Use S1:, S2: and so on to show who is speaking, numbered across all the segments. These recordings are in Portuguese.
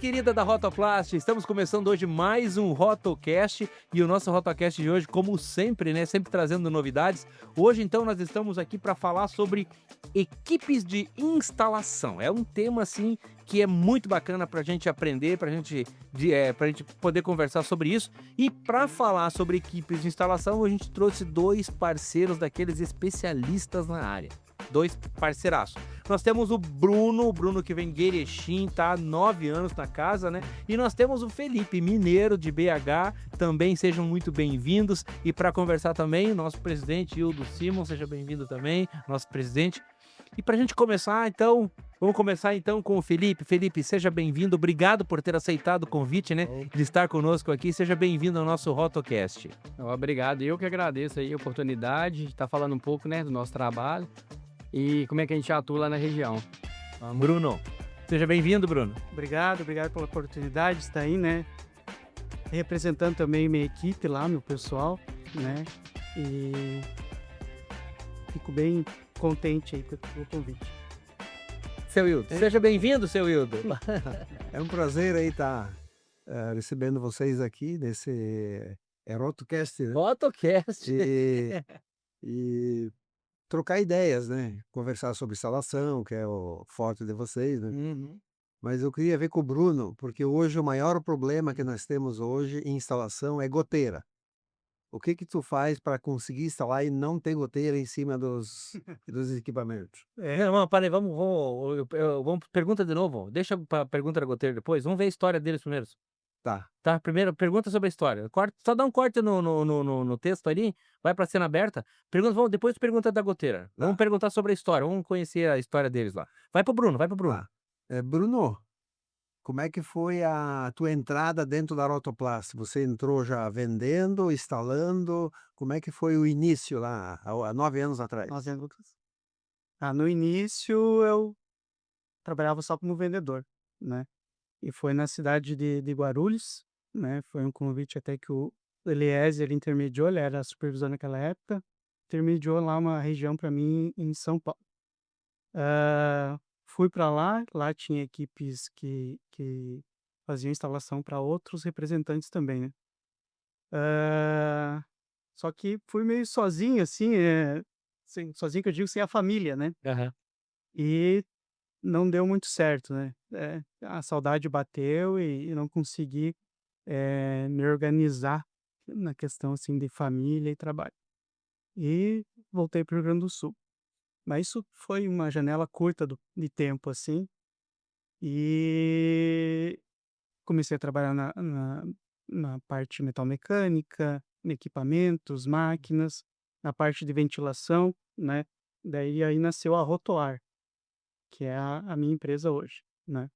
S1: querida da Rotoplas, estamos começando hoje mais um Rotocast e o nosso Rotocast de hoje, como sempre, né, sempre trazendo novidades. Hoje, então, nós estamos aqui para falar sobre equipes de instalação. É um tema, assim, que é muito bacana para a gente aprender, para a gente poder conversar sobre isso. E para falar sobre equipes de instalação, a gente trouxe dois parceiros daqueles especialistas na área. Dois parceiraços. Nós temos o Bruno que vem de Erechim, tá há 9 anos na casa, né? E nós temos o Felipe, mineiro de BH, também sejam muito bem-vindos. E para conversar também, o nosso presidente Hildo Simon, seja bem-vindo também, nosso presidente. E para a gente começar, então, vamos começar então com o Felipe. Felipe, seja bem-vindo, obrigado por ter aceitado o convite, né? De estar conosco aqui, seja bem-vindo ao nosso Rotocast.
S2: Obrigado, eu que agradeço aí a oportunidade de estar falando um pouco, né, do nosso trabalho e como é que a gente atua lá na região.
S1: Bruno, seja bem-vindo, Bruno.
S3: Obrigado pela oportunidade de estar aí, né? Representando também minha equipe lá, meu pessoal, né? E fico bem contente aí com o convite.
S1: Seu Hildo, seja bem-vindo, seu Hildo.
S4: É um prazer aí estar recebendo vocês aqui nesse Rotocast, né?
S1: Rotocast.
S4: E trocar ideias, né? Conversar sobre instalação, que é o forte de vocês, né?
S1: Uhum.
S4: Mas eu queria ver com o Bruno, porque hoje o maior problema que nós temos hoje em instalação é goteira. O que tu faz para conseguir instalar e não ter goteira em cima dos equipamentos?
S1: Não, parei, vamos, pergunta de novo. Deixa a pergunta da goteira depois. Vamos ver a história deles primeiro.
S4: Tá.
S1: Tá? Primeiro, pergunta sobre a história. Só dá um corte no texto ali, vai pra cena aberta. Depois pergunta da goteira.
S4: Tá.
S1: Vamos perguntar sobre a história, vamos conhecer a história deles lá. Vai pro Bruno.
S4: Tá. Bruno, como é que foi a tua entrada dentro da Rotoplas? Você entrou já vendendo, instalando? Como é que foi o início lá, há 9 anos atrás?
S3: No início eu trabalhava só como vendedor, né? E foi na cidade de Guarulhos, né? Foi um convite até que o Eliezer intermediou, ele era supervisor naquela época, intermediou lá uma região para mim em São Paulo. Fui para lá tinha equipes que faziam instalação para outros representantes também, né? Só que fui meio sozinho, assim, sozinho que eu digo sem a família, né?
S1: Aham.
S3: E não deu muito certo, né? A saudade bateu e não consegui me organizar na questão assim de família e trabalho. E voltei para o Rio Grande do Sul. Mas isso foi uma janela curta de tempo, assim, e comecei a trabalhar na parte metalmecânica, em equipamentos, máquinas, na parte de ventilação, né? Daí aí nasceu a Rotoar, que é a minha empresa hoje, né?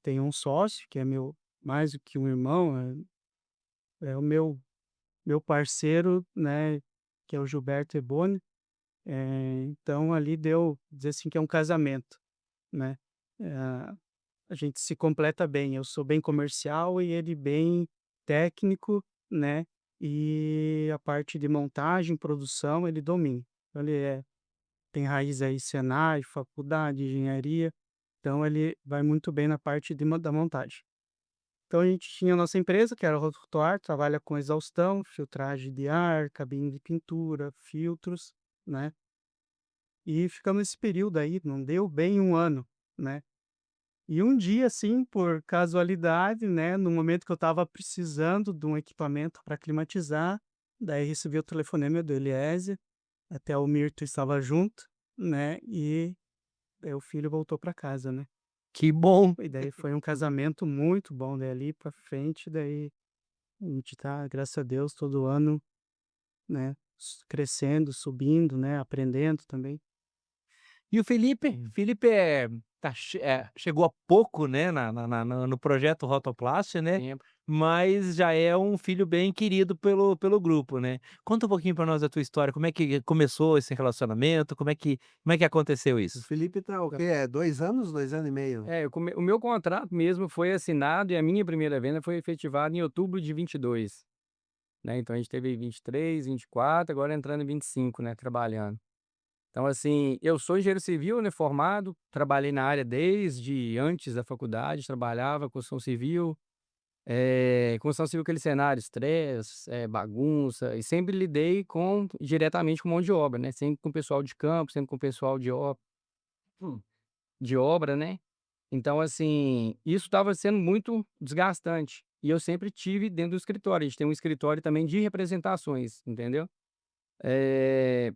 S3: Tenho um sócio, que é meu mais do que um irmão, é o meu parceiro, né, que é o Gilberto Eboni. Então ali deu dizer assim que é um casamento, né? Eh, a gente se completa bem, eu sou bem comercial e ele bem técnico, né, e a parte de montagem, produção, ele domina. Então tem raiz aí Senai, faculdade, engenharia, então ele vai muito bem na parte da montagem. Então a gente tinha a nossa empresa, que era a Rotoar, trabalha com exaustão, filtragem de ar, cabine de pintura, filtros, né. E ficamos nesse período aí, não deu bem 1 ano, né. E um dia, assim, por casualidade, né, no momento que eu estava precisando de um equipamento para climatizar, daí recebi o telefonema do Eliezer, até o Mirto estava junto, né, e daí o filho voltou para casa, né.
S1: Que bom.
S3: E daí foi um casamento muito bom, daí ali para frente, daí a gente tá, graças a Deus, todo ano, né, crescendo, subindo, né, aprendendo também.
S1: E o Felipe? Felipe chegou há pouco, né, no projeto Rotoplas, né?
S2: Tempo.
S1: Mas já é um filho bem querido pelo grupo, né? Conta um pouquinho para nós a tua história, como é que começou esse relacionamento, como é que aconteceu
S4: O
S1: isso?
S4: Felipe tá o quê? É 2 anos, 2 anos e meio?
S2: O meu contrato mesmo foi assinado e a minha primeira venda foi efetivada em outubro de 22, né? Então a gente teve 23, 24, agora entrando em 25, né, trabalhando. Então, assim, eu sou engenheiro civil, né, formado, trabalhei na área desde antes da faculdade, trabalhava construção civil aquele cenário, estresse, bagunça, e sempre lidei diretamente com mão de obra, né, sempre com o pessoal de campo, sempre com o pessoal hum, de obra, né. Então, assim, isso estava sendo muito desgastante, e eu sempre tive dentro do escritório, a gente tem um escritório também de representações, entendeu. Eh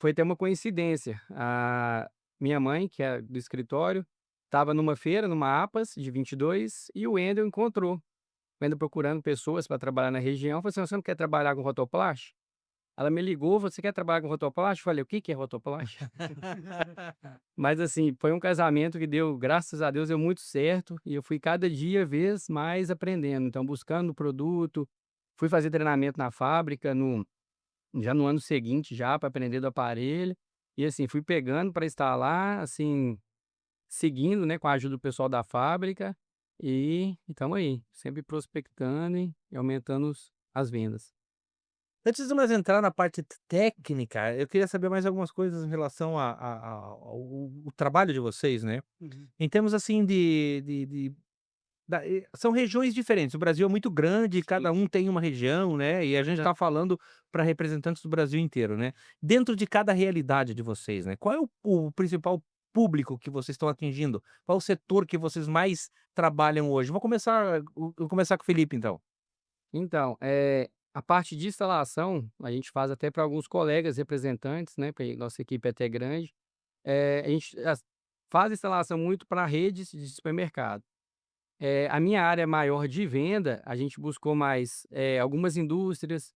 S2: Foi até uma coincidência. A minha mãe, que é do escritório, estava numa feira, numa APAS de 22, e o Wendel encontrou. O Wendel procurando pessoas para trabalhar na região, falou assim: "Você não quer trabalhar com rotoplastia?" Ela me ligou: "Você quer trabalhar com rotoplastia?" Eu falei: "O que que é rotoplastia?" Mas, assim, foi um casamento que deu, graças a Deus, deu muito certo, e eu fui cada dia vez mais aprendendo. Então, buscando o produto, fui fazer treinamento na fábrica já no ano seguinte, já para aprender do aparelho, e assim, fui pegando para instalar, assim, seguindo, né, com a ajuda do pessoal da fábrica, e estamos aí, sempre prospectando e aumentando as vendas.
S1: Antes de nós entrar na parte técnica, eu queria saber mais algumas coisas em relação ao trabalho de vocês, né.
S3: Uhum.
S1: Em termos, assim, são regiões diferentes, o Brasil é muito grande,
S2: Sim.
S1: cada um tem uma região, né, e a gente está falando para representantes do Brasil inteiro, né. Dentro de cada realidade de vocês, né, qual é o principal público que vocês estão atingindo? Qual o setor que vocês mais trabalham hoje? Vou começar com o Felipe, então.
S2: Então, a parte de instalação, a gente faz até para alguns colegas representantes, né, porque nossa equipe é até grande, a gente faz instalação muito para redes de supermercado. A minha área maior de venda, a gente buscou mais, algumas indústrias,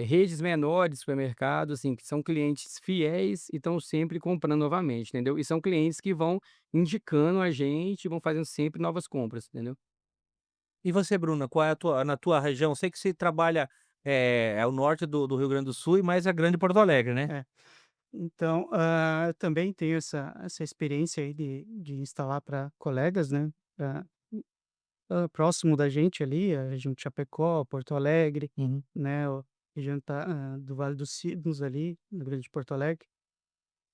S2: redes menores de supermercado, assim, que são clientes fiéis e estão sempre comprando novamente, entendeu. E são clientes que vão indicando a gente, vão fazendo sempre novas compras, entendeu.
S1: E você, Bruna, qual é a tua na tua região? Sei que você trabalha, é o norte do Rio Grande do Sul e mais a grande Porto Alegre, né?
S3: É. Então, eu também tenho essa experiência aí de instalar para colegas, né, pra, próximo da gente ali, a região de Chapecó, Porto Alegre,
S1: Uhum.
S3: né, região do Vale dos Sinos ali, na grande Porto Alegre,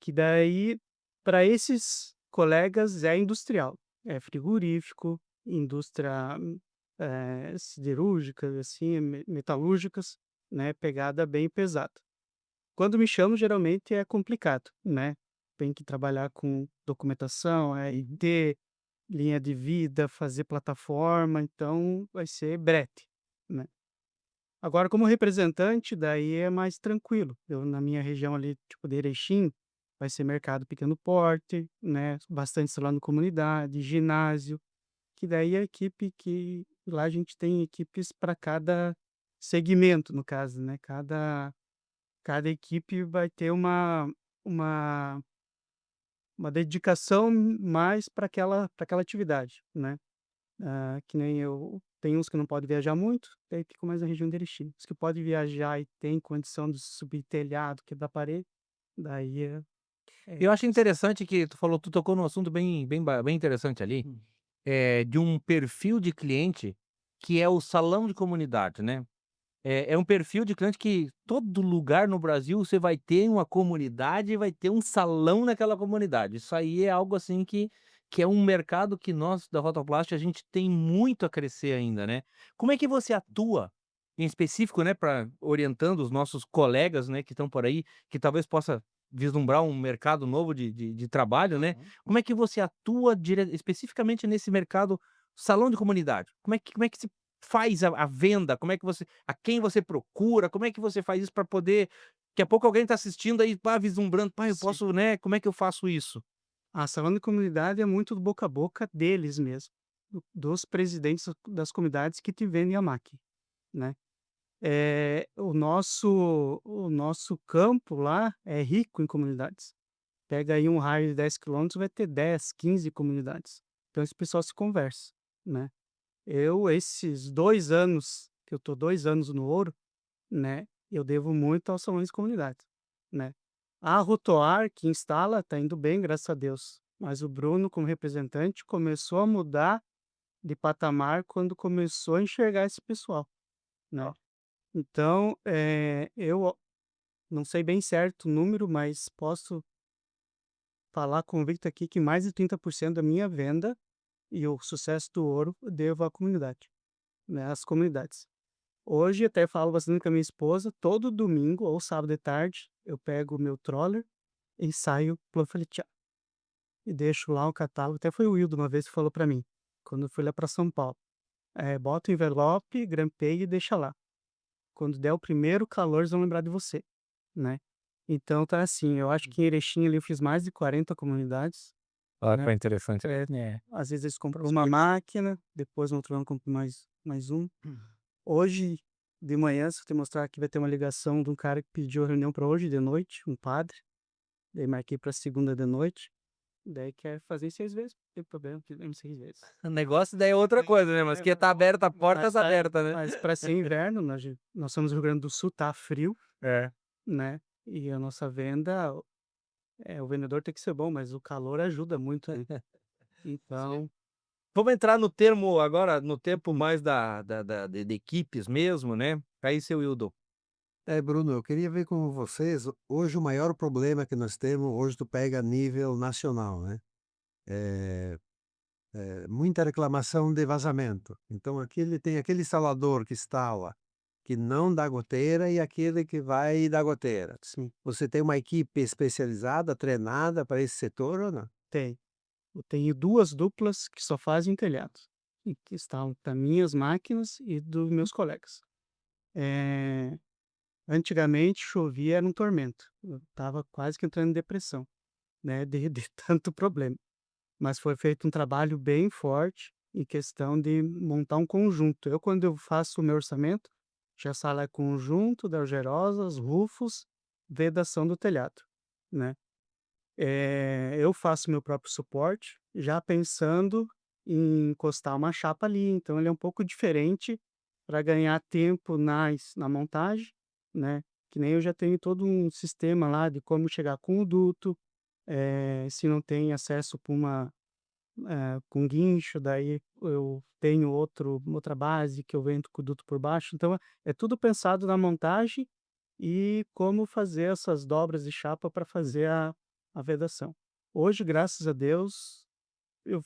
S3: que daí para esses colegas é industrial, é frigorífico, indústria, siderúrgica, assim, metalúrgicas, né, pegada bem pesada. Quando me chamam, geralmente é complicado, né, tem que trabalhar com documentação, RT, linha de vida, fazer plataforma, então vai ser brete, né. Agora como representante, daí é mais tranquilo, eu na minha região ali, tipo de Erechim, vai ser mercado pequeno porte, né, bastante salão comunidade, ginásio, que daí é a equipe que lá a gente tem equipes para cada segmento, no caso, né, cada equipe vai ter uma uma dedicação mais para aquela atividade, né. Que nem eu tem uns que não podem viajar muito, daí ficam mais na região de Erechim. Os que podem viajar e tem condição de subir telhado, quebrar parede, daí é
S1: Eu acho interessante que tu tocou num assunto bem interessante ali,
S3: Hum.
S1: de um perfil de cliente que é o salão de comunidade, né. É um perfil de cliente que todo lugar no Brasil você vai ter uma comunidade e vai ter um salão naquela comunidade. Isso aí é algo assim que é um mercado que nós da Rotoplastia a gente tem muito a crescer ainda, né. Como é que você atua, em específico, né, para orientando os nossos colegas, né, que estão por aí, que talvez possa vislumbrar um mercado novo de trabalho, né.
S3: Aham.
S1: Como é que você atua especificamente nesse mercado salão de comunidade? Como é que se faz a venda? Como é que você a quem você procura? Como é que você faz isso para poder daqui a pouco alguém está assistindo aí, pá, vislumbrando: "Pá, eu
S3: Sim.
S1: posso, né, como é que eu faço isso?"
S3: A salão de comunidade é muito do boca a boca deles mesmo, dos presidentes das comunidades que te vendem a máquina, né. O nosso campo lá é rico em comunidades. Pega aí um raio de 10 quilômetros, vai ter 10, 15 comunidades. Então esse pessoal se conversa, né. Esses 2 anos, que eu tô 2 anos no ouro, né, eu devo muito aos salões de comunidade, né. A Rotoar, que instala, tá indo bem, graças a Deus, mas o Bruno, como representante, começou a mudar de patamar quando começou a enxergar esse pessoal, né. Então, eu não sei bem certo o número, mas posso falar convicto aqui que mais de 30% da minha venda e o sucesso do ouro eu devo à comunidade, né, às comunidades. Hoje até falo bastante com a minha esposa, todo domingo ou sábado de tarde, eu pego o meu troller e saio panfletear. E deixo lá o catálogo, até foi o Wildo uma vez que falou para mim, quando eu fui lá para São Paulo, "Bota o envelope, grampeia e deixa lá. Quando der o primeiro calor eles vão lembrar de você", né. Então tá assim, eu acho que em Erechim ali eu fiz mais de 40 comunidades,
S1: Olha
S3: né.
S1: que interessante.
S3: Às vezes eles compram uma máquina, depois no outro ano compram mais um. Hoje de manhã, se eu te mostrar aqui, vai ter uma ligação de um cara que pediu a reunião para hoje de noite, um padre, daí marquei para segunda de noite, daí quer fazer 6 vezes, não tem problema, fizemos 6 vezes.
S1: O negócio daí é outra coisa, né, mas que tá aberta, portas abertas, né.
S3: Mas para ser inverno, nós somos do Rio Grande do Sul, tá frio,
S1: É.
S3: né, e a nossa venda, o vendedor tem que ser bom, mas o calor ajuda muito, né. Então
S1: Vamos entrar no termo agora, no tempo mais de equipes mesmo, né. Aí, seu Wilton.
S4: Bruno, eu queria ver com vocês, hoje o maior problema que nós temos, hoje tu pega a nível nacional, né? É, muita reclamação de vazamento. Então tem aquele instalador que instala, que não dá goteira e aquele que vai dar goteira.
S3: sim,
S4: Você tem uma equipe especializada, treinada para esse setor ou não?
S3: tem. Eu tenho 2 duplas que só fazem telhados, e que instalam para minhas máquinas e dos meus colegas. Eh, Antigamente chovia era um tormento, eu estava quase que entrando em depressão, né, de tanto problema. Mas foi feito um trabalho bem forte em questão de montar um conjunto. Eu quando eu faço o meu orçamento, já sala é conjunto de algerosas, rufos, vedação do telhado, né. Eu faço meu próprio suporte, já pensando em encostar uma chapa ali, então ele é um pouco diferente para ganhar tempo na montagem, né, que nem eu já tenho todo um sistema lá de como chegar com o duto, se não tem acesso para com guincho, daí eu tenho outra base que eu entro com o duto por baixo, então é tudo pensado na montagem e como fazer essas dobras de chapa para fazer a vedação. Hoje, graças a Deus, eu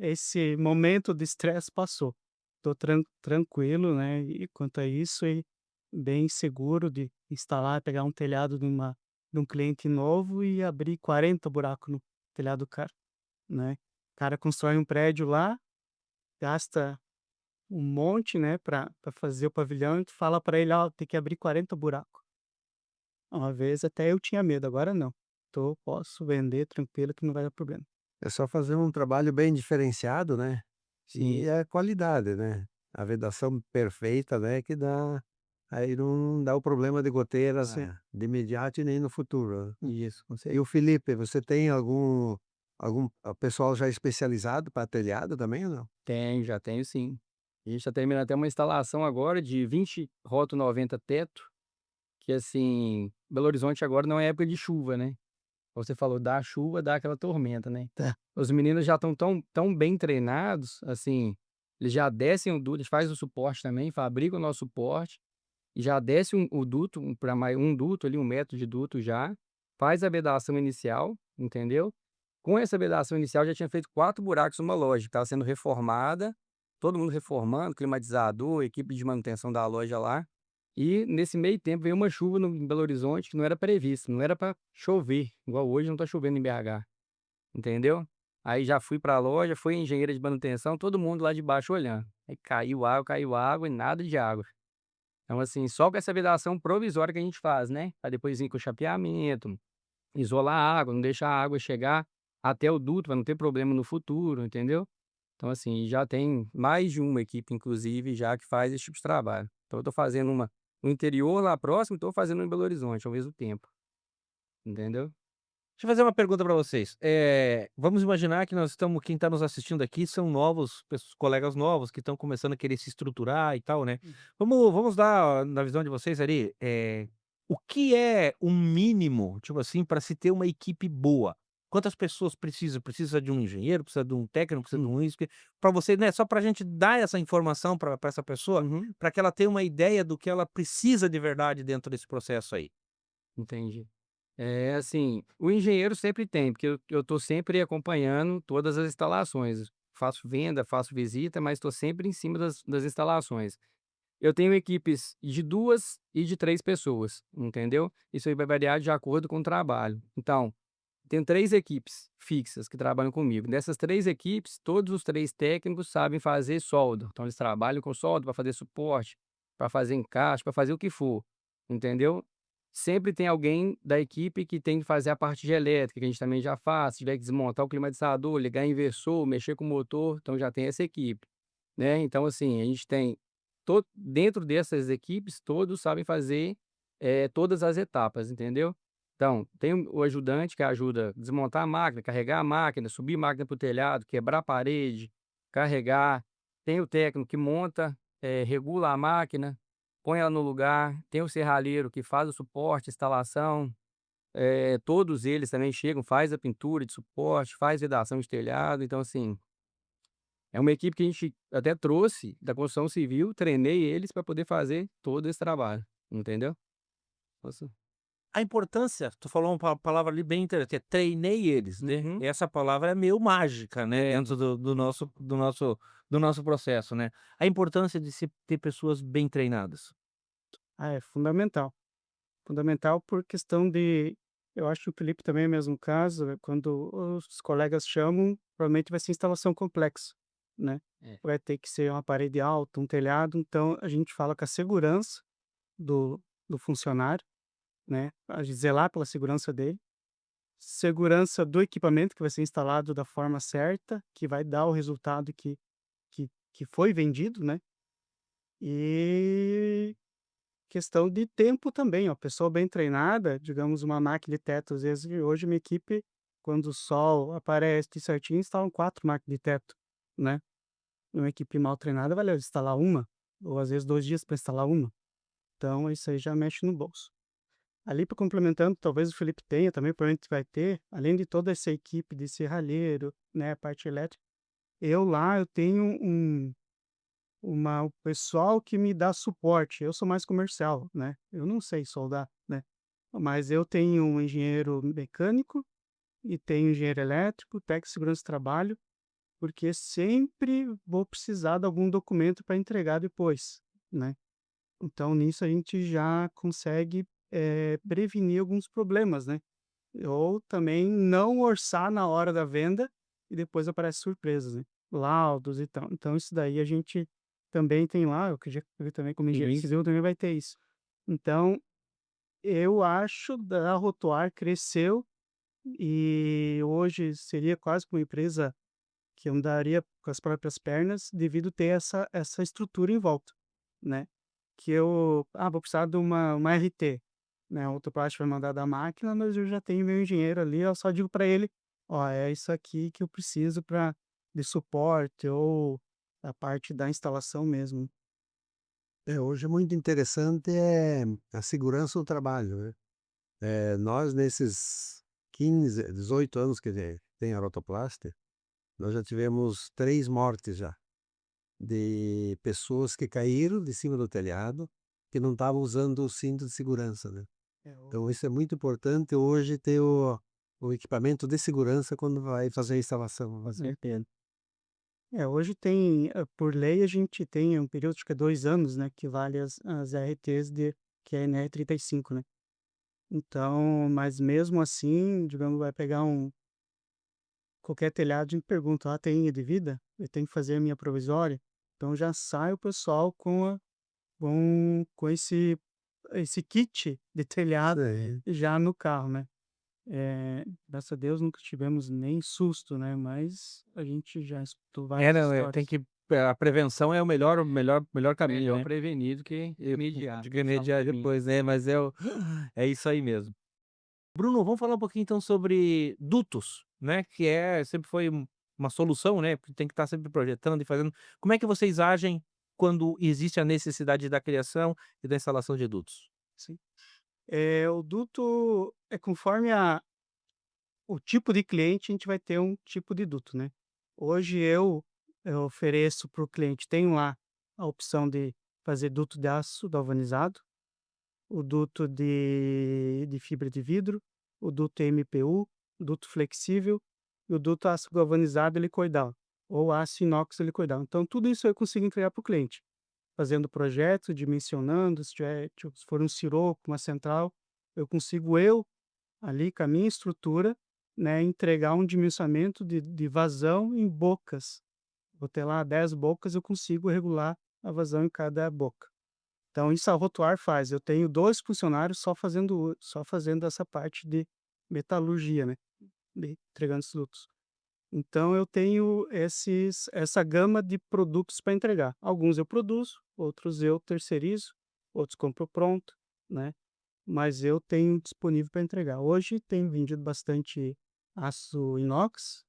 S3: esse momento de estresse passou. Estou tranquilo, né, e quanto a isso e bem seguro de instalar, pegar um telhado de um cliente novo e abrir 40 buracos no telhado do cara, né. O cara constrói um prédio lá, gasta um monte, né, para fazer o pavilhão e tu fala para ele: "Ó, tem que abrir 40 buracos". Uma vez até eu tinha medo, agora não. Posso vender tranquilo que não vai dar problema.
S4: É só fazer um trabalho bem diferenciado, né? E
S3: Sim,
S4: é qualidade, né? A vedação perfeita, né, que dá aí não dá o problema de goteira
S3: sim.
S4: de imediato e nem no futuro, né?
S3: Isso, com
S4: E o
S3: certeza.
S4: Felipe, você tem algum pessoal já especializado para telhado também ou não?
S2: Tenho, já tenho sim. A gente tá terminando até uma instalação agora de 20 Roto 90 teto, que assim, Belo Horizonte agora não é época de chuva, né. Como você falou, dá chuva, dá aquela tormenta, né.
S3: Tá.
S2: Os meninos já estão tão bem treinados, assim, eles já descem o duto, eles faz o suporte também, fabrica o nosso suporte, e já desce o duto, para mais um duto ali, 1 metro de duto já, faz a vedação inicial, entendeu. Com essa vedação inicial já tinha feito 4 buracos numa loja que estava sendo reformada, todo mundo reformando, climatizador, equipe de manutenção da loja lá. E nesse meio tempo veio uma chuva no em Belo Horizonte que não era prevista, não era para chover, igual hoje não tá chovendo em BH, entendeu. Aí já fui pra loja, foi a engenheira de manutenção, todo mundo lá de baixo olhando. Aí caiu água e nada de água. Então assim, só com essa vedação provisória que a gente faz, né, pra depois vir com o chapeamento, isolar a água, não deixar a água chegar até o duto pra não ter problema no futuro, entendeu. Então assim, já tem mais de uma equipe inclusive já que faz esse tipo de trabalho. Então eu tô fazendo uma no interior lá próximo e tô fazendo uma em Belo Horizonte ao mesmo tempo, entendeu.
S1: Deixa eu fazer uma pergunta para vocês. Vamos imaginar que nós estamos quem está nos assistindo aqui são novos, colegas novos que estão começando a querer se estruturar e tal, né. Vamos dar, na visão de vocês ali, o que é um mínimo, tipo assim, para se ter uma equipe boa? Quantas pessoas precisa? Precisa de um engenheiro, precisa de um técnico, precisa de
S2: Hum.
S1: um isso, para você, né, só para a gente dar essa informação para essa pessoa,
S2: Uhum.
S1: para que ela tenha uma ideia do que ela precisa de verdade dentro desse processo aí.
S2: Entendi. É, assim, o engenheiro sempre tem, porque eu tô sempre acompanhando todas as instalações. Faço venda, faço visita, mas estou sempre em cima das instalações. Eu tenho equipes de 2 e de 3 pessoas, entendeu? Isso aí vai variar de acordo com o trabalho. Então, tenho 3 equipes fixas que trabalham comigo. Dessas 3 equipes, todos os 3 técnicos sabem fazer solda. Então eles trabalham com solda para fazer suporte, para fazer encaixe, para fazer o que for, entendeu? Sempre tem alguém da equipe que tem que fazer a parte de elétrica, que a gente também já faz. Se tiver que desmontar o climatizador, ligar inversor, mexer com o motor, então já tem essa equipe, né? Então, assim, a gente tem dentro dessas equipes, todos sabem fazer, todas as etapas, entendeu? Então, tem o ajudante que ajuda a desmontar a máquina, carregar a máquina, subir a máquina para o telhado, quebrar a parede, carregar. Tem o técnico que monta, regula a máquina, põe ela no lugar. Tem o serralheiro que faz o suporte, instalação. Todos eles também chegam, faz a pintura de suporte, faz vedação de telhado. Então, assim, é uma equipe que a gente até trouxe da construção civil, treinei eles para poder fazer todo esse trabalho, entendeu? Nossa.
S1: A importância, tu falou uma palavra ali bem interessante, treinei eles, né,
S2: Uhum.
S1: essa palavra é meio mágica, né,
S2: É.
S1: dentro do nosso processo, né. A importância de se ter pessoas bem treinadas.
S3: Ah, é fundamental. Fundamental por questão de eu acho que o Felipe também é o mesmo caso, quando os colegas chamam, provavelmente vai ser instalação complexa, né.
S2: É.
S3: Vai ter que ser uma parede alta, um telhado, então a gente fala com a segurança do do funcionário, né, a gente zelar pela segurança dele, segurança do equipamento que vai ser instalado da forma certa, que vai dar o resultado que foi vendido, né, e questão de tempo também, ó, pessoa bem treinada, digamos uma máquina de teto, às vezes hoje minha equipe, quando o sol aparece certinho, instalam 4 máquinas de teto, né. Uma equipe mal treinada vai instalar uma, ou às vezes 2 dias para instalar uma, então isso aí já mexe no bolso. Ali para complementando, talvez o Felipe tenha também, provavelmente vai ter, além de toda essa equipe de serralheiro, né, a parte elétrica, eu lá eu tenho o pessoal que me dá suporte, eu sou mais comercial, né, eu não sei soldar, né, mas eu tenho um engenheiro mecânico e tenho engenheiro elétrico, técnico de segurança do trabalho, porque sempre vou precisar de algum documento para entregar depois, né. Então nisso a gente já consegue, prevenir alguns problemas, né. Ou também não orçar na hora da venda e depois aparece surpresas, né, laudos e tal. Então isso daí a gente também tem lá, eu acredito que também como engenheiro
S2: Uhum.
S3: civil também vai ter isso. Então, eu acho da Rotoar cresceu e hoje seria quase que uma empresa que andaria com as próprias pernas devido ter essa estrutura em volta, né. Que eu: "Ah, vou precisar de uma RT", né, a Autopart vai mandar da máquina, mas eu já tenho meu engenheiro ali, eu só digo para ele: "Ó, é isso aqui que eu preciso para de suporte ou a parte da instalação mesmo".
S4: Hoje é muito interessante a segurança do trabalho, né. Nós nesses 15, 18 anos que tem a Rotoplastia, nós já tivemos 3 mortes já, de pessoas que caíram de cima do telhado, que não estavam usando o cinto de segurança, né.
S3: É, o
S4: Então isso é muito importante hoje ter o equipamento de segurança quando vai fazer a instalação,
S3: com
S4: né.
S3: certeza. Hoje tem, por lei a gente tem um período, acho que é 2 anos, né, que vale as RTs que é a NR35, né. Então, mas mesmo assim, digamos, vai pegar qualquer telhado e me pergunta: "Ah, tem linha de vida? Eu tenho que fazer a minha provisória?". Então já sai o pessoal com esse kit de telhado
S4: É.
S3: já no carro, né. Graças a Deus nunca tivemos nem susto, né, mas a gente já escutou
S1: É,
S3: várias
S1: não, tem
S3: histórias.
S1: que a prevenção é o melhor caminho,
S2: Melhor
S1: né.
S2: prevenir do que remediar,
S1: De que
S2: como você estava
S1: remediar
S2: falando.
S1: depois, né, mas é isso aí mesmo. Bruno, vamos falar um pouquinho então sobre dutos, né, que sempre foi uma solução, né, porque tem que estar sempre projetando e fazendo. Como é que vocês agem quando existe a necessidade da criação e da instalação de dutos?
S3: Sim. O duto é conforme o tipo de cliente, a gente vai ter um tipo de duto, né. Hoje eu ofereço para o cliente, tenho lá a opção de fazer duto de aço galvanizado, o duto de fibra de vidro, o duto MPU, duto flexível e o duto aço galvanizado helicoidal, ou aço inox helicoidal. Então tudo isso eu consigo entregar para o cliente, fazendo projeto, dimensionando, se tiver tipo, se for um siroco, uma central, eu consigo ali com a minha estrutura, né, entregar um dimensionamento de vazão em bocas. Vou ter lá 10 bocas, eu consigo regular a vazão em cada boca. Então isso a Rotoar faz. Eu tenho 2 funcionários só fazendo essa parte de metalurgia, né, de entregando esses dutos. Então eu tenho essa gama de produtos para entregar. Alguns eu produzo, outros eu terceirizo, outros compro pronto, né, mas eu tenho disponível para entregar. Hoje tenho vendido bastante aço inox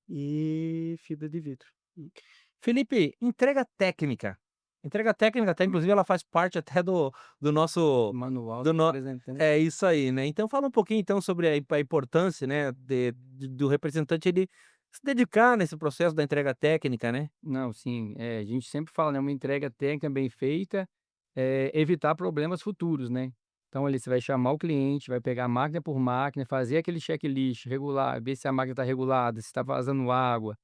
S3: e fibra de vidro.
S1: Felipe, entrega técnica. Entrega técnica até inclusive ela faz parte até do nosso
S2: Manual
S1: do
S2: do
S1: no
S2: representante.
S1: é isso aí, né. Então fala um pouquinho então sobre a importância, né, do representante ele se dedicar nesse processo da entrega técnica, né.
S2: Não, sim, a gente sempre fala, né, uma entrega técnica bem feita, evitar problemas futuros, né. Então ali você vai chamar o cliente, vai pegar máquina por máquina, fazer aquele checklist, regular, ver se a máquina está regulada, se está vazando água,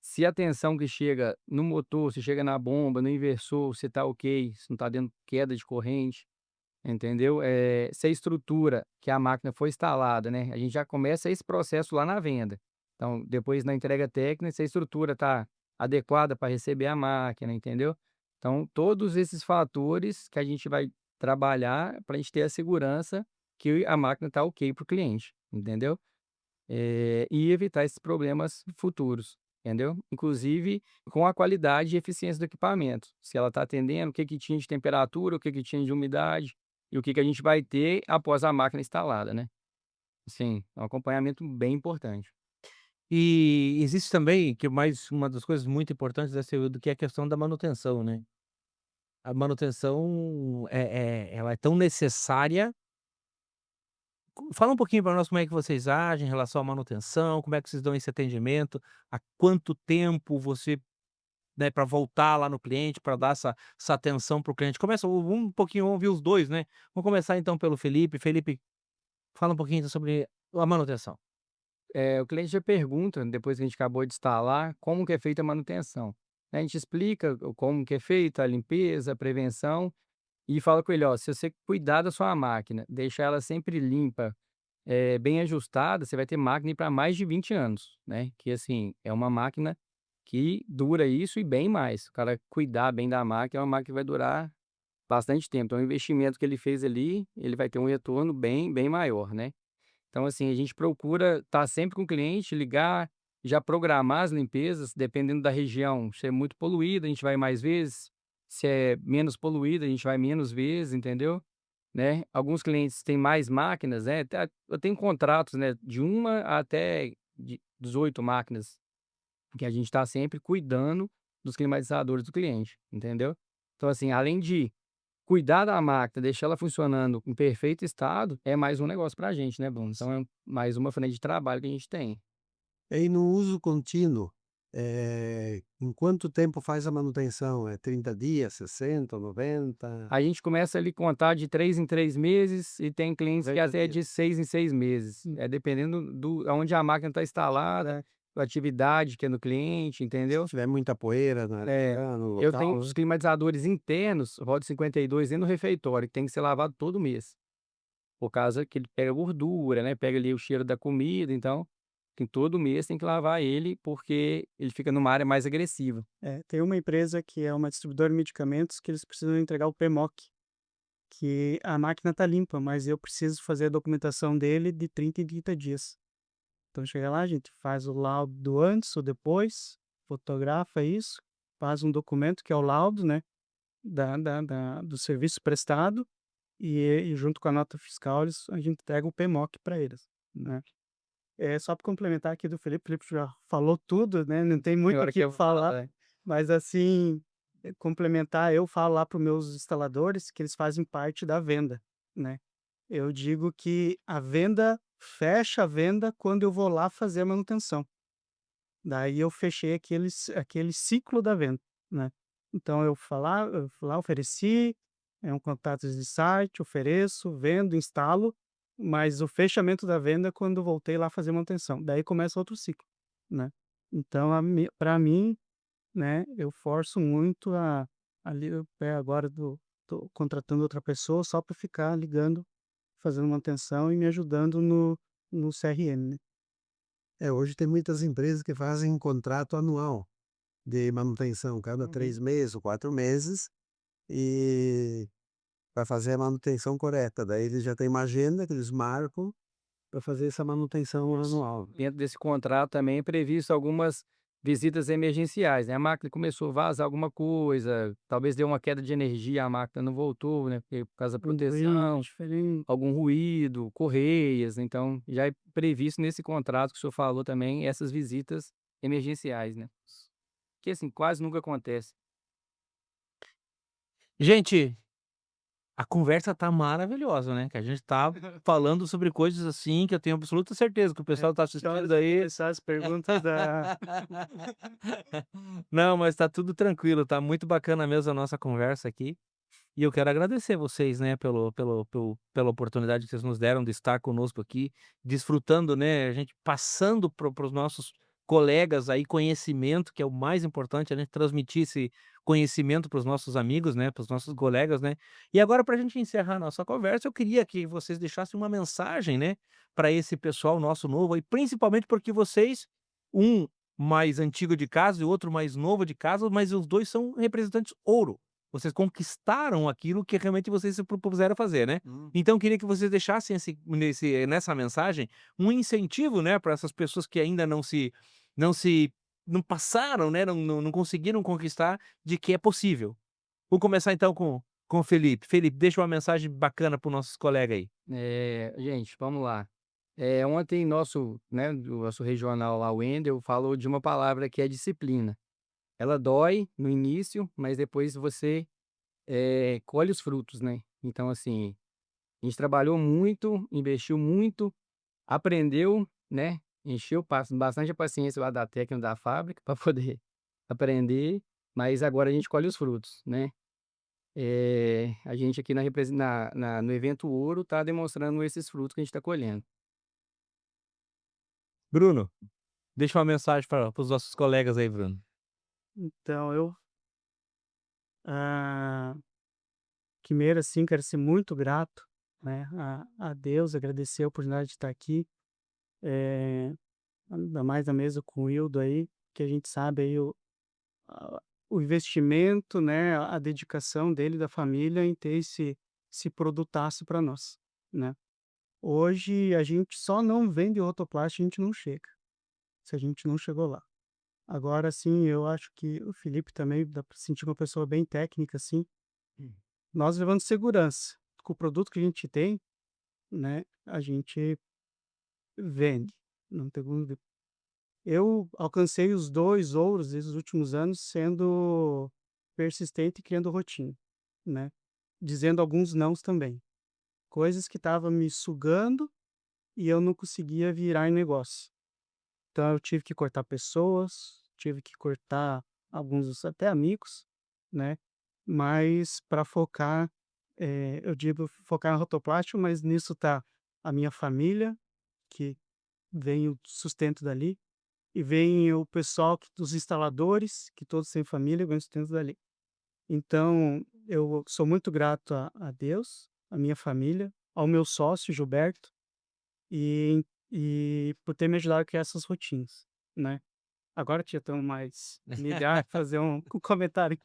S2: se a tensão que chega no motor, se chega na bomba, no inversor, se está ok, se não está dando queda de corrente, entendeu. Se a estrutura que a máquina foi instalada, né, a gente já começa esse processo lá na venda. Então, depois na entrega técnica, se a estrutura está adequada para receber a máquina, entendeu. Então, todos esses fatores que a gente vai trabalhar para a gente ter a segurança que a máquina está ok para o cliente, entendeu. E evitar esses problemas futuros, entendeu? Inclusive com a qualidade e eficiência do equipamento. Se ela está atendendo, o que que tinha de temperatura, o que que tinha de umidade e o que que a gente vai ter após a máquina instalada, né? Sim, é um acompanhamento bem importante.
S1: E existe também que mais uma das coisas muito importantes dessa do que é a questão da manutenção, né. A manutenção ela é tão necessária. Fala um pouquinho para nós como é que vocês agem em relação à manutenção, como é que vocês dão esse atendimento, há quanto tempo você, né, para voltar lá no cliente, para dar essa atenção para o cliente. Começa um pouquinho, vamos ouvir os 2, né. Vamos começar então pelo Felipe. Felipe, fala um pouquinho então sobre a manutenção.
S2: O cliente já pergunta, depois que a gente acabou de instalar, como que é feita a manutenção. A gente explica como que é feita a limpeza, a prevenção e fala com ele: ó, se você cuidar da sua máquina, deixar ela sempre limpa, bem ajustada, você vai ter máquina para mais de 20 anos, né, que assim, é uma máquina que dura isso e bem mais. O cara cuidar bem da máquina, é uma máquina que vai durar bastante tempo. Então o investimento que ele fez ali, ele vai ter um retorno bem maior, né. Então assim, a gente procura estar sempre com o cliente, ligar, já programar as limpezas, dependendo da região, se é muito poluída, a gente vai mais vezes, se é menos poluída, a gente vai menos vezes, entendeu? Né, alguns clientes têm mais máquinas, né, eu tenho contratos, né, de uma até de 18 máquinas, que a gente está sempre cuidando dos climatizadores do cliente, entendeu. Então assim, além de cuidar da máquina, deixar ela funcionando em perfeito estado, é mais um negócio pra gente, né, Bruno. Então é mais uma frente de trabalho que a gente tem.
S4: E no uso contínuo, em quanto tempo faz a manutenção? É 30 dias, 60, 90?
S2: A gente começa ali contar de 3 em 3 meses e tem clientes que
S4: 90
S2: até
S4: dias.
S2: de 6 em 6 meses, dependendo aonde a máquina está instalada, a atividade que é no cliente,
S4: Se
S2: entendeu.
S4: tiver muita poeira na
S2: É,
S4: no
S2: eu
S4: local,
S2: tenho os
S4: né?
S2: climatizadores internos, Rod 52 dentro do refeitório, que tem que ser lavado todo mês, por causa que ele pega gordura, né, pega ali o cheiro da comida, então, todo mês tem que lavar ele, porque ele fica numa área mais agressiva.
S3: Tem uma empresa que é uma distribuidora de medicamentos que eles precisam entregar o PMOC, que a máquina está limpa, mas eu preciso fazer a documentação dele de 30 em 30 dias. Então chega lá, a gente faz o laudo do antes, o depois, fotografa isso, faz um documento que é o laudo, né, do serviço prestado e junto com a nota fiscal a gente entrega o PMOC para eles, né. Só para complementar aqui do Felipe, o Felipe já falou tudo, né, não tem muito o
S2: Agora que
S3: que
S2: eu
S3: falar,
S2: falo, é.
S3: mas assim, complementar, eu falo lá para os meus instaladores que eles fazem parte da venda, né. Eu digo que a venda fecha a venda quando eu vou lá fazer a manutenção. Daí eu fechei aquele ciclo da venda, né. Então eu fui lá, ofereci, é um contato de site, ofereço, vendo, instalo, mas o fechamento da venda é quando eu voltei lá fazer manutenção, daí começa outro ciclo, né. Então para mim, né, eu forço muito a ali o pé agora do tô contratando outra pessoa só para ficar ligando, fazendo manutenção e me ajudando no CRM, né.
S4: Hoje tem muitas empresas que fazem contrato anual de manutenção, cada
S3: Uhum.
S4: 3 meses ou 4 meses, e para fazer a manutenção correta. Daí eles já têm uma agenda que eles marcam para fazer essa manutenção anual.
S2: Dentro desse contrato também é previsto algumas visitas emergenciais, né, a máquina começou a vazar alguma coisa, talvez deu uma queda de energia, a máquina não voltou, né, porque por causa da proteção,
S3: Diferente.
S2: algum ruído, correias, então já é previsto nesse contrato que o senhor falou também essas visitas emergenciais, né. Que assim, quase nunca acontece.
S1: Gente, a conversa tá maravilhosa, né, que a gente tá falando sobre coisas, assim, que eu tenho absoluta certeza que o pessoal tá
S3: Que horas
S1: assistindo
S3: que
S1: aí.
S3: começar as perguntas da
S1: Não, mas tá tudo tranquilo, tá muito bacana mesmo a nossa conversa aqui. E eu quero agradecer vocês, né, pela oportunidade que vocês nos deram de estar conosco aqui, desfrutando, né, a gente passando para os nossos colegas aí conhecimento, que é o mais importante, a gente transmitir esse conhecimento para os nossos amigos, né, para os nossos colegas, né. E agora para a gente encerrar a nossa conversa, eu queria que vocês deixassem uma mensagem, né, para esse pessoal nosso novo aí, principalmente porque vocês, um mais antigo de casa e o outro mais novo de casa, mas os 2 são representantes ouro. Vocês conquistaram aquilo que realmente vocês se propuseram a fazer, né. Então eu queria que vocês deixassem nessa mensagem, um incentivo, né, para essas pessoas que ainda não se não passaram, né, não conseguiram conquistar, de que é possível. Vamos começar então com o Felipe. Felipe, deixa uma mensagem bacana para os nossos colegas aí.
S2: Gente, vamos lá. Ontem nosso, né, do nosso regional lá, o Wendel, falou de uma palavra que é disciplina. Ela dói no início, mas depois você, colhe os frutos, né. Então assim, a gente trabalhou muito, investiu muito, aprendeu, né, encheu bastante a paciência lá da técnica da fábrica para poder aprender, mas agora a gente colhe os frutos, né. A gente aqui na represen na no evento Ouro tá demonstrando esses frutos que a gente está colhendo.
S1: Bruno, deixa uma mensagem para os nossos colegas aí, Bruno.
S3: então ah, primeiro, assim, quero ser muito grato, né, a Deus, agradecer a oportunidade de estar aqui, eh, ainda mais na mesa com o Wildo aí, que a gente sabe aí a o investimento, né, a dedicação dele e da família em ter esse produtaço para nós, né. Hoje a gente só não vende rotoplastia, a gente não chega, se a gente não chegou lá. Agora sim, eu acho que o Felipe também dá pra sentir uma pessoa bem técnica, assim. Nós levando segurança. Com o produto que a gente tem, né, a gente vende, não tem dúvida. Eu alcancei os 2 ouros nesses últimos anos sendo persistente e criando rotina, né, dizendo alguns nãos também. Coisas que estavam me sugando e eu não conseguia virar em negócio. Então eu tive que cortar pessoas, tive que cortar alguns até amigos, né, mas para focar, eu digo focar na rotoplástico, mas nisso tá a minha família, que vem o sustento dali, e vem o pessoal dos instaladores, que todos têm família, vem o sustento dali. Então eu sou muito grato a Deus, à minha família, ao meu sócio Gilberto, e por ter me ajudado a criar essas rotinas, né. Agora que já estamos mais familiar, fazer um comentário.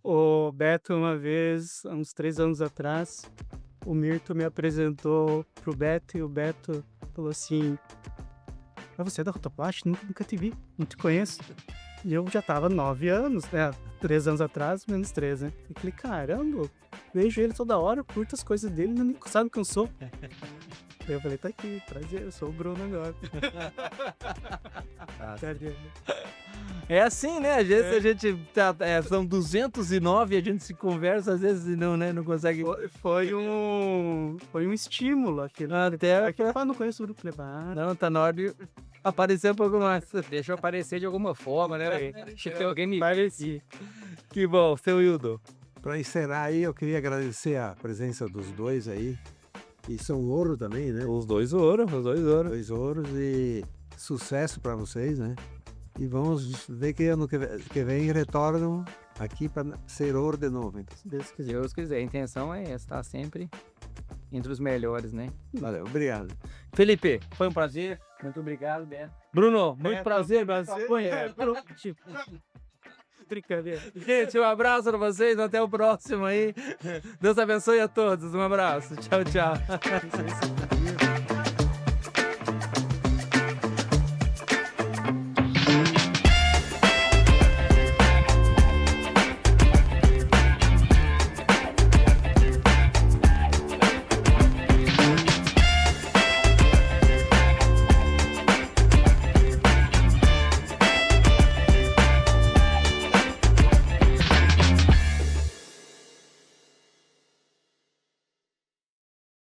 S3: O Beto uma vez, há uns 3 anos atrás, o Mirto me apresentou pro Beto e o Beto falou assim: "Ah, você é da Rotoplastia? Nunca te vi, não te conheço". E eu já estava 9 anos, né, 3 anos atrás, menos 3, né. Eu falei: "Caramba, vejo ele toda hora, curto as coisas dele, não sabe quem eu sou". Aí eu falei: "Tá aqui, traz ele, eu sou o Bruno agora".
S2: Tá.
S3: Cadê?
S1: É assim, né? Às vezes a gente são 209 e a gente se conversa, às vezes não, né? Não consegue.
S3: Foi um estímulo aquilo.
S1: Até.
S3: Aquilo eu não conheço o grupo. Falei,
S1: Não, tá na hora de aparecer um pouco mais.
S2: Deixa eu aparecer de alguma forma, né, velho? Deixa eu ter alguém me...
S3: pareci.
S1: Que bom, seu Hildo.
S4: Para encerrar aí, eu queria agradecer a presença dos dois aí. E são ouro também, né?
S1: Os dois ouros.
S4: 2 ouros e sucesso para vocês, né? E vamos ver que ano que vem retornam aqui para ser ouro de novo. Então.
S3: Se Deus
S2: Se
S3: quiser.
S2: Deus quiser, a intenção é essa, tá sempre entre os melhores, né?
S4: Valeu, obrigado.
S1: Felipe, foi um prazer.
S2: Muito obrigado, Beto.
S1: Bruno, muito prazer, mas
S3: Brincadeira.
S1: gente, um abraço pra vocês, até o próximo aí. Deus abençoe a todos, um abraço. Tchau, tchau.